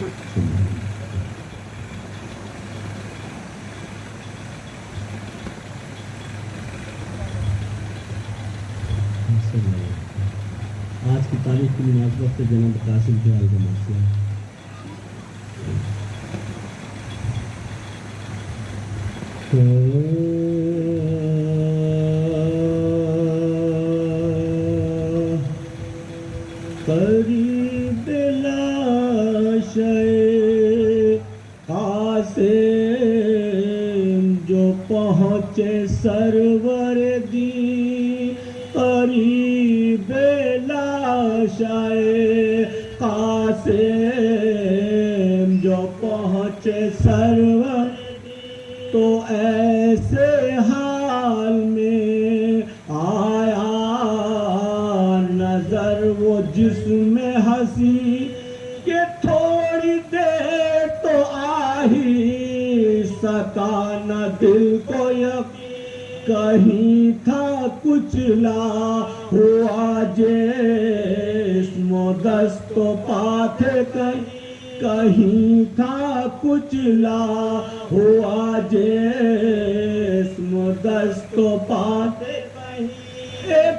آج کی تاریخ کی مناسبت سے جناب قاسم خیال کا مسئلہ قریب لاشے قاسم جو پہنچے سرور دی قریب لاشے قاسم جو پہنچے سرور تو ایسے حال میں آیا نظر وہ جسم ہنسی کہ تھوڑی دیر تو آ ہی سکا نہ دل کو کہیں تھا کچلا ہوا جسم و دست و پا تھے کہیں تھا کچلا ہوا جسم و دست و پا تھے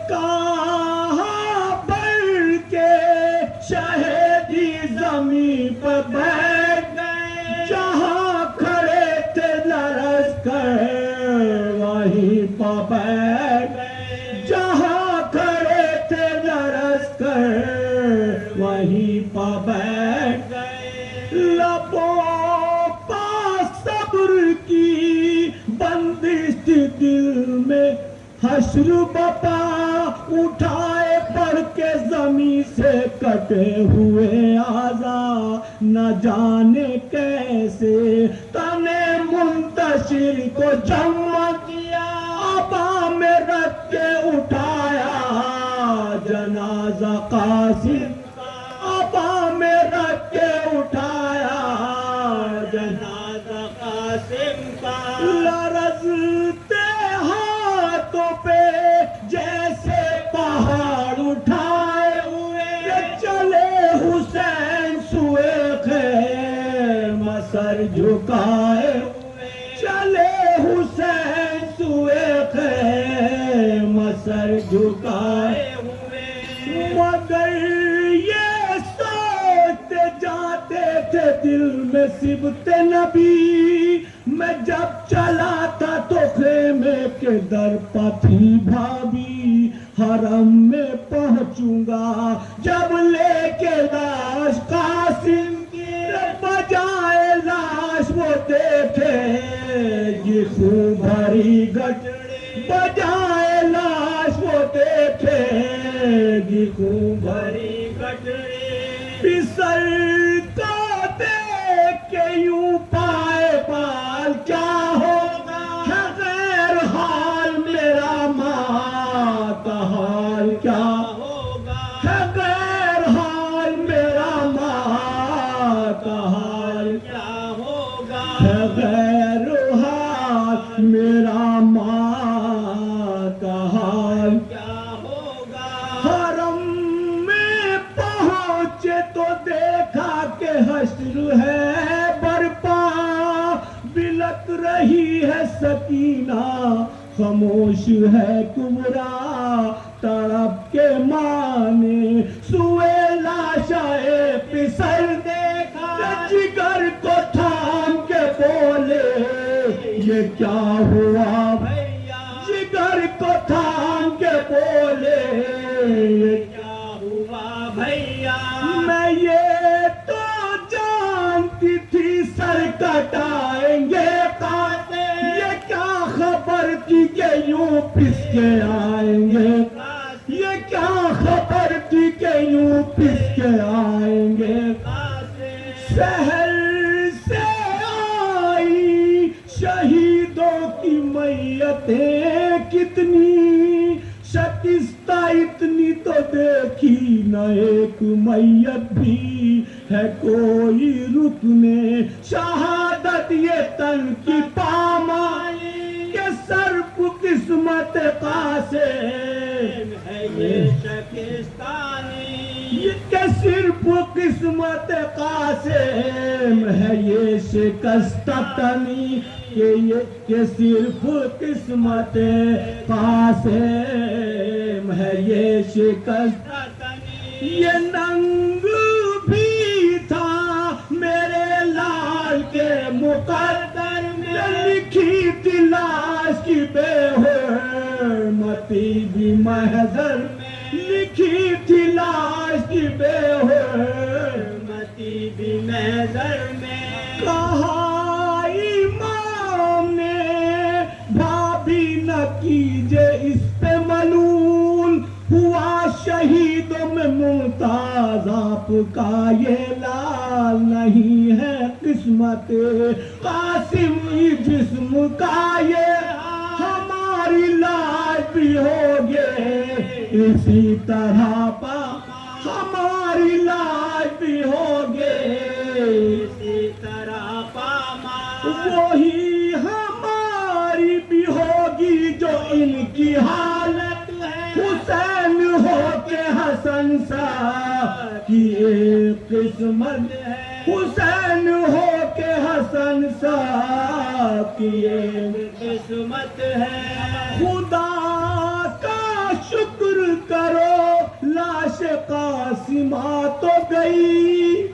کہاں بڑھ کے شہیدی زمین پر بیٹھ گئے جہاں کھڑے تھے لرز کر وہیں پہ بیٹھ گئے جہاں کھڑے تھے لرز کر وہیں پہ بیٹھ گئے لبوں پہ صبر کی بندش دل میں حشر بپا اٹھائے پر کے زمین سے کٹے ہوئے اعضاء نہ جانے کیسے تنے منتشر کو جمع کیا ابا میں رکھ کے اٹھایا جنازہ قاسم ابا میں رکھ کے اٹھایا جنازہ قاسم کا لرزتے پہ جیسے پہاڑ اٹھائے ہوئے چلے حسین سوئے خیمہ سر جھکائے چلے حسین سوئے خیمہ سر جھکائے مگر یہ سوچتے جاتے تھے دل میں صبت نبی میں جب چلا تھا تو خیمے کے در پہ تھی بھابھی حرم میں پہنچوں گا جب لے کے لاش قاسم کی بجائے لاش وہ دیکھے یہ خون بھری گٹڑی بجائے لاش وہ دیکھے یہ خون بھری گٹڑی پسر کو دیکھ کے یوں پائے بال کیا ہوگا ہے غیر حال میرا ماں کا حال کیا ہوگا ہے غیر حال میرا ماں کا حال کیا ہوگا ہے غیر حال میرا ماں کا حال کیا ہوگا حرم میں پہنچے تو دیکھا کہ حشر ہے برپا بلک رہی ہے سکینہ خاموش ہے کبرا تڑپ کے مانے سوئے لاشائے پسر دیکھا جگر کو تھام کے بولے یہ کیا ہوا بھیا جگر کو تھام کے بولے یہ کیا ہوا بھیا میں یہ تو جانتی تھی سر کٹائیں گے یہ کیا خبر تھی کہ یوں پس کے آئیں گے یہ کیا خبر تھی کہ یوں پس کے آئیں گے شہر سے آئی شہیدوں کی میتیں کتنی شکستہ اتنی تو دیکھی نہ ایک میت بھی ہے کوئی رکنے شہادت یہ تن کی پامالی کہ سرپ قسمت قاسم ہے یہ شکستانی یہ کہ صرف قسمت قاسم ہے یہ شکست تنی، کہ صرف قسمت قاسم ہے یہ شکست تنی، یہ ننگ بھی تھا میرے لال کے مقدر میں، لکھی تھی لاش کی بے حرمتی بھی محضر میں، لکھی تھی لاش کی بے حرمتی بھی محضر میں، کہا امام نے بھابھی نہ کیجے اس پہ ملول، ہوا شہیدوں میں ممتاز آپ کا یہ لال، نہیں ہے قسمت قاسم جسم کا یہ، ہماری لاش بھی ہوگے اسی طرح پا، ہماری لاش بھی ہوگے اسی طرح پاما، وہی ہماری بھی ہوگی جو ان کی حالت ہے، حسین ہو کے حسن سا کی ایک قسمت ہے، حسین ہو کے حسن سا کی ایک قسمت ہے، خدا کا شکر کرو لاش قاسمہ تو گئی،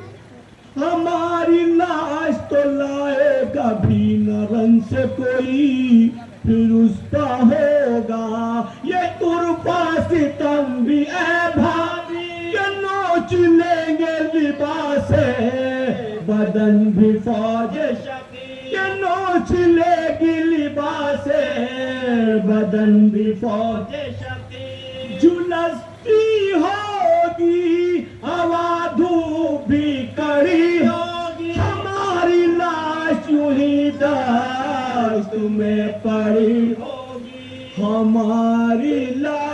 ہماری لاش تو لائے گا بھی نہ رن سے کوئی، پھر اس کا ہوگا یہ طرفہ ستم بھی اے بھابھی، کہ نوچ لیں گے لباس بدن بھی فوج شقی، کہ نوچ لے گی لباس بدن بھی فوج شقی، جلستی ہوگی ہوا دھوپ بھی کڑی ہوگی، ہماری لاش یوں ہی داشت میں پڑی ہوگی، ہماری لاش